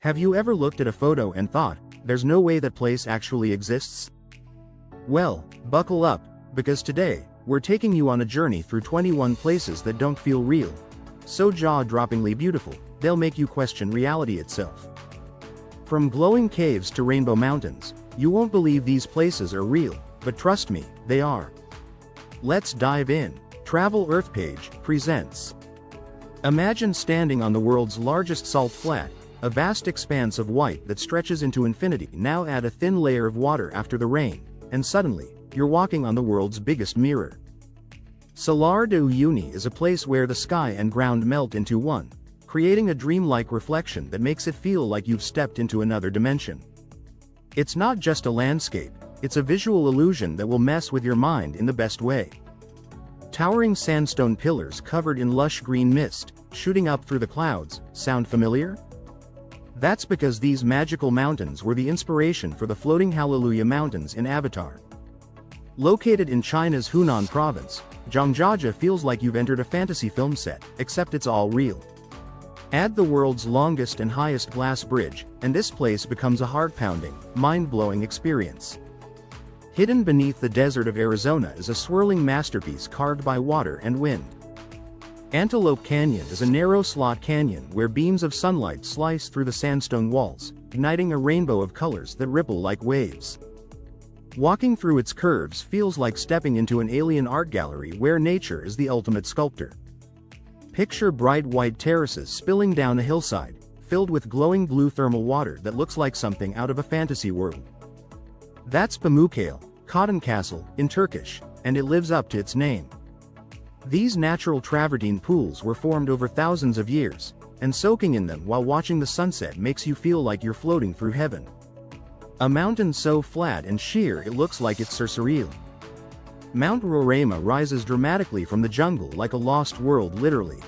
Have you ever looked at a photo and thought, there's no way that place actually exists? Well, buckle up, because today, we're taking you on a journey through 21 places that don't feel real. So jaw-droppingly beautiful, they'll make you question reality itself. From glowing caves to rainbow mountains, you won't believe these places are real, but trust me, they are. Let's dive in. Travel Earth Page presents. Imagine standing on the world's largest salt flat, a vast expanse of white that stretches into infinity. Now add a thin layer of water after the rain, and suddenly, you're walking on the world's biggest mirror. Salar de Uyuni is a place where the sky and ground melt into one, creating a dreamlike reflection that makes it feel like you've stepped into another dimension. It's not just a landscape, it's a visual illusion that will mess with your mind in the best way. Towering sandstone pillars covered in lush green mist, shooting up through the clouds, sound familiar? That's because these magical mountains were the inspiration for the floating Hallelujah Mountains in Avatar. Located in China's Hunan province, Zhangjiajie feels like you've entered a fantasy film set, except it's all real. Add the world's longest and highest glass bridge, and this place becomes a heart-pounding, mind-blowing experience. Hidden beneath the desert of Arizona is a swirling masterpiece carved by water and wind. Antelope Canyon is a narrow slot canyon where beams of sunlight slice through the sandstone walls, igniting a rainbow of colors that ripple like waves. Walking through its curves feels like stepping into an alien art gallery where nature is the ultimate sculptor. Picture bright white terraces spilling down a hillside, filled with glowing blue thermal water that looks like something out of a fantasy world. That's Pamukkale, Cotton Castle, in Turkish, and it lives up to its name. These natural travertine pools were formed over thousands of years, and soaking in them while watching the sunset makes you feel like you're floating through heaven. A mountain so flat and sheer it looks like it's Surreal. Mount Roraima rises dramatically from the jungle like a lost world literally.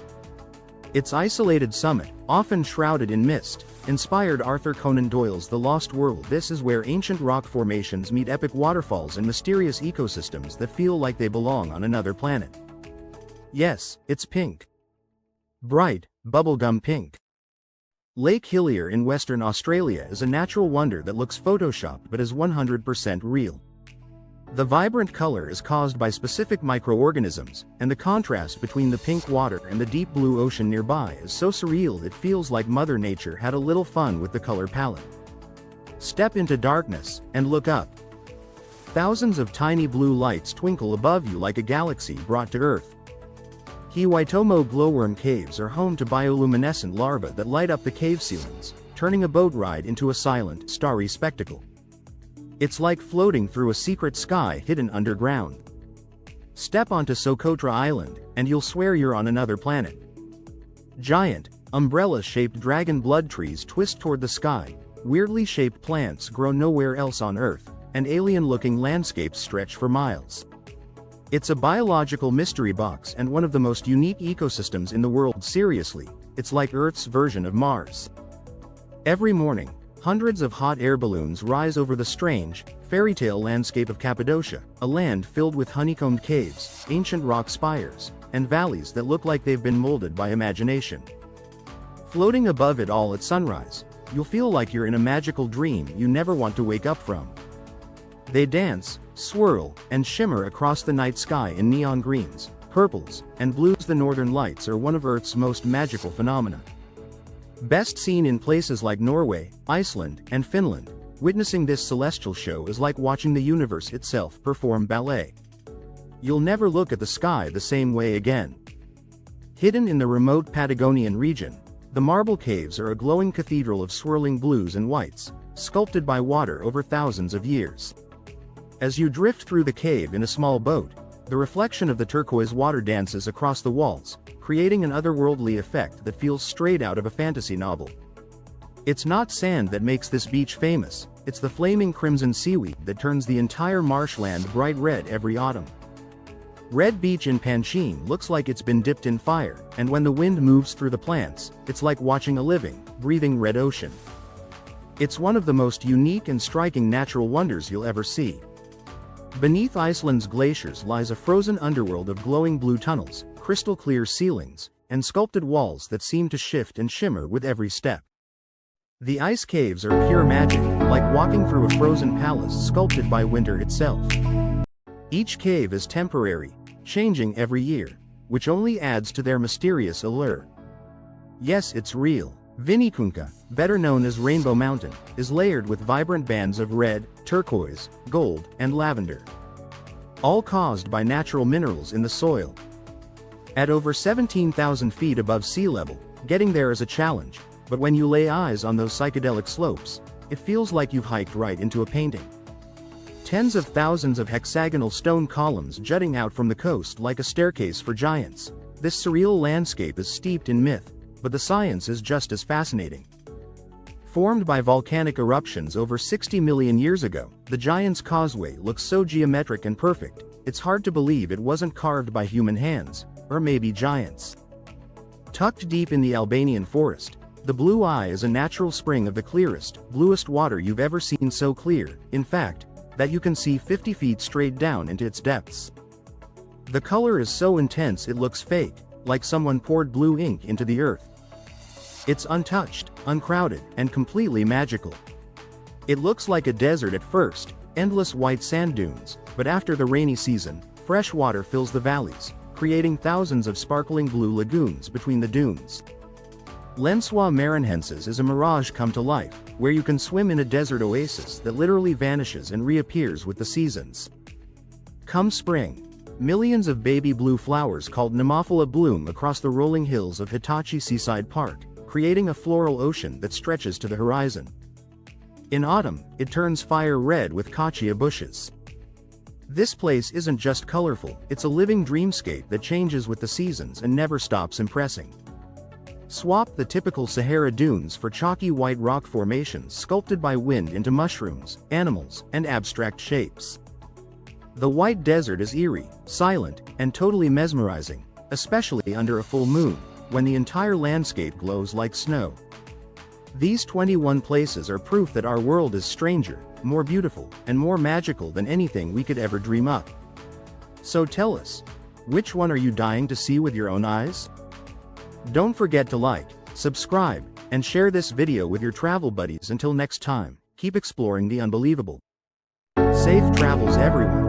Its isolated summit, often shrouded in mist, inspired Arthur Conan Doyle's The Lost World. This is where ancient rock formations meet epic waterfalls and mysterious ecosystems that feel like they belong on another planet. Yes, it's pink. Bright, bubblegum pink. Lake Hillier in Western Australia is a natural wonder that looks photoshopped but is 100% real. The vibrant color is caused by specific microorganisms, and the contrast between the pink water and the deep blue ocean nearby is so surreal it feels like Mother Nature had a little fun with the color palette. Step into darkness, and look up. Thousands of tiny blue lights twinkle above you like a galaxy brought to Earth. Hiwaitomo glowworm caves are home to bioluminescent larvae that light up the cave ceilings, turning a boat ride into a silent, starry spectacle. It's like floating through a secret sky hidden underground. Step onto Socotra Island, and you'll swear you're on another planet. Giant, umbrella-shaped dragon blood trees twist toward the sky, weirdly shaped plants grow nowhere else on Earth, and alien-looking landscapes stretch for miles. It's a biological mystery box and one of the most unique ecosystems in the world. Seriously, it's like Earth's version of Mars. Every morning, hundreds of hot air balloons rise over the strange, fairy tale landscape of Cappadocia, a land filled with honeycombed caves, ancient rock spires, and valleys that look like they've been molded by imagination. Floating above it all at sunrise, you'll feel like you're in a magical dream you never want to wake up from. They dance, swirl, and shimmer across the night sky in neon greens, purples, and blues. The northern lights are one of Earth's most magical phenomena. Best seen in places like Norway, Iceland, and Finland, witnessing this celestial show is like watching the universe itself perform ballet. You'll never look at the sky the same way again. Hidden in the remote Patagonian region, the Marble Caves are a glowing cathedral of swirling blues and whites, sculpted by water over thousands of years. As you drift through the cave in a small boat, the reflection of the turquoise water dances across the walls, creating an otherworldly effect that feels straight out of a fantasy novel. It's not sand that makes this beach famous, it's the flaming crimson seaweed that turns the entire marshland bright red every autumn. Red Beach in Panchine looks like it's been dipped in fire, and when the wind moves through the plants, it's like watching a living, breathing red ocean. It's one of the most unique and striking natural wonders you'll ever see. Beneath Iceland's glaciers lies a frozen underworld of glowing blue tunnels, crystal clear ceilings, and sculpted walls that seem to shift and shimmer with every step. The ice caves are pure magic, like walking through a frozen palace sculpted by winter itself. Each cave is temporary, changing every year, which only adds to their mysterious allure. Yes, it's real. Vinicunca, better known as Rainbow Mountain, is layered with vibrant bands of red, turquoise, gold, and lavender. All caused by natural minerals in the soil. At over 17,000 feet above sea level, getting there is a challenge, but when you lay eyes on those psychedelic slopes, it feels like you've hiked right into a painting. Tens of thousands of hexagonal stone columns jutting out from the coast like a staircase for giants. This surreal landscape is steeped in myth, but the science is just as fascinating. Formed by volcanic eruptions over 60 million years ago, the Giant's Causeway looks so geometric and perfect, it's hard to believe it wasn't carved by human hands, or maybe giants. Tucked deep in the Albanian forest, the Blue Eye is a natural spring of the clearest, bluest water you've ever seen, so clear, in fact, that you can see 50 feet straight down into its depths. The color is so intense it looks fake, like someone poured blue ink into the earth. It's untouched, uncrowded, and completely magical. It looks like a desert at first, endless white sand dunes, but after the rainy season, fresh water fills the valleys, creating thousands of sparkling blue lagoons between the dunes. Lensois Marinensis is a mirage come to life, where you can swim in a desert oasis that literally vanishes and reappears with the seasons. Come spring, millions of baby blue flowers called Nemophila bloom across the rolling hills of Hitachi Seaside Park, creating a floral ocean that stretches to the horizon. In autumn, it turns fire red with cachia bushes. This place isn't just colorful, it's a living dreamscape that changes with the seasons and never stops impressing. Swap the typical Sahara dunes for chalky white rock formations sculpted by wind into mushrooms, animals, and abstract shapes. The white desert is eerie, silent, and totally mesmerizing, especially under a full moon, when the entire landscape glows like snow. These 21 places are proof that our world is stranger, more beautiful, and more magical than anything we could ever dream up. So tell us, which one are you dying to see with your own eyes? Don't forget to like, subscribe, and share this video with your travel buddies. Until next time, keep exploring the unbelievable. Safe travels, everyone.